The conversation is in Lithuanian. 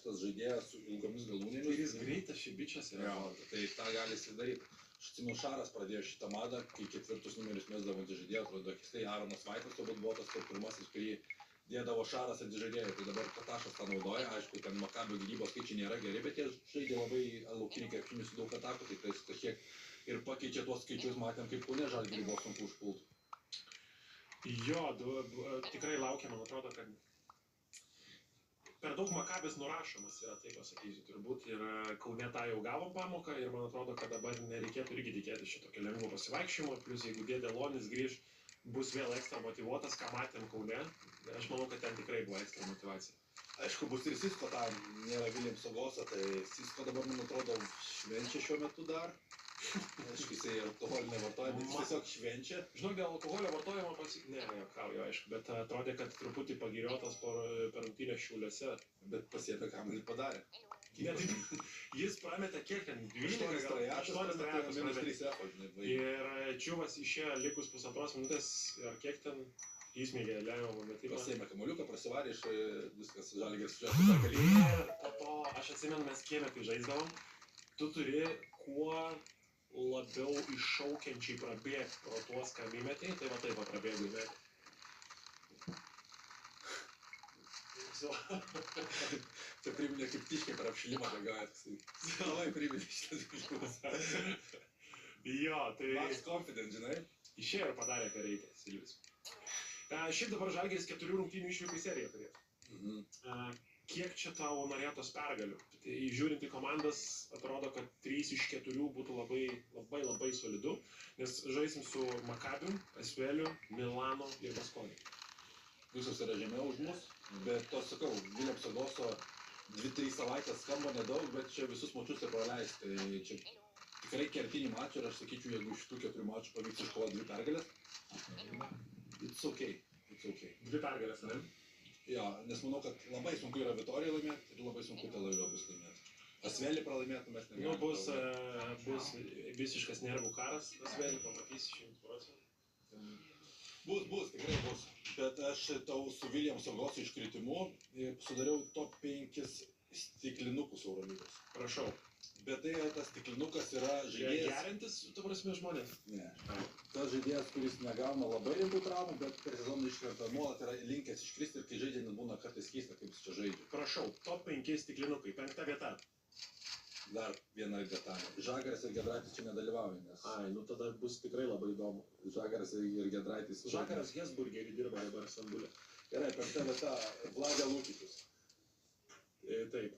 tas žaidėjas su ilgomis galūnėmis. Ir jis greitas šibičias yra. Tai tą gali įsidaryti. Aš atsimenu, Šaras pradėjo šitą madą, kai 4 numerius mesdavo ant žaidėjo, atrodo, keistai Aronas Vaitas turbūt buvo tas pirmasis, kurį dėdavo Šaras ant žaidėjo. Tai dabar Katašas tą naudoja, aišku, ten Makabio gynybos skaičiai nėra geri, bet jie žaidė labai laukinį krepšinį su daug atakų, tai tas kažkiek ir pakeičia tuos skaičius, matėm, kaip Kaune Žalgirį buvo sunku užpult. Jo, tikrai laukia, man atrodo, kad per daug Makabis nurašomas yra, tai pasakysiu, turbūt. Ir Kaune tą jau gavom pamoką ir man atrodo, kad dabar nereikėtų irgi tikėti šitokio lengvo pasivaikščiojimo. Plus, jeigu Dėdė Lonis grįž, bus vėl ekstra motyvuotas, ką matėm Kaune. Aš manau, kad ten tikrai buvo ekstra motyvacija. Aišku, bus ir Sisko tam, nėra Viljamso Goso, tai Sisko dabar, man atrodo, švenčia šiuo metu dar. Aišku, jisai alkoholį nevartoja, bet jis tiesiog švenčia. Žinau, dėl alkoholio vartojimo ne, juokauju, aišku, bet atrodė, kad truputį pagiriotas per rungtynės Šiauliuose. Bet pasiekė kamuolį padarė. Jis prametė kiek ten? 8 trajetus prametė. Ir Čiuvas išėjo likus pusantros minutės, ar kiek ten įsmeigė lemiamą metimą. Pasėmė kamuoliuką, prasivarė iš viskas Žalgiris sužiūrės tą kalį. Ir po to, aš atsimenu, mes kieme kai žaisdavom, tu turi kuo labiau iššaukiančiai prabėgti pro tuos, kam įmetė, tai va taip prabėgui įmetė. Tai priminė kaip tiškiai per apšilimą bėgavęs. Labai priminė šitas dalykas. Jo, tai... Max Confident, žinai? Išėjo ir padarė, ką reikia, Silvius. Šiaip dabar Žalgiris 4 rungtynių išvykai seriją turėjo. Kiek čia tau norėtos pergalių? Tai žiūrint į komandas, atrodo, kad 3 iš 4 būtų labai solidu, nes žaisim su Makabiu, Asveliu, Milano ir Baskoniu. Visos yra žemiau už mus, bet to sakau, Viljamso Goso 2-3 savaitės skamba nedaug, bet čia visus mačius ir praleis. Tai čia tikrai kertinį mačą ir aš sakyčiau, jeigu iš tų 4 mačų pavyks iškovoti 2 pergalės, it's okay. 2 pergalės, ne? Jo, nes manau, kad labai sunku yra Vitorijai laimėti ir labai sunku Tel Avive bus laimėti. Asvelį pralaimėtų mes negalime. Bus visiškas nervų karas, Asvelį pamatysi 100%. Bus, tikrai bus. Bet aš tau su Viljamso Goso iškritimu sudariau top 5 stiklinukus Eurolygos. Prašau. Bet tai tas stiklinukas yra žaidėjas... Gerintis, tu prasme, žmonės? Ne. Tas žaidėjas, kuris negauna labai rimtų traumų, bet per sezoną iškrenta nuolat yra linkęs iškristi ir kai žaidžia, net būna kartais keista, kaip jis čia žaidžia. Prašau, top 5 stiklinukai, 5 vieta. Dar viena detalė. Žagaras ir Giedraitis čia nedalyvauja, nes... Ai, nu tada bus tikrai labai įdomu. Žagaras ir Giedraitis... Žagaras Hesburgerį dirba dabar Stambulė. Gerai, 5 vieta Vladė Lukičius. Taip.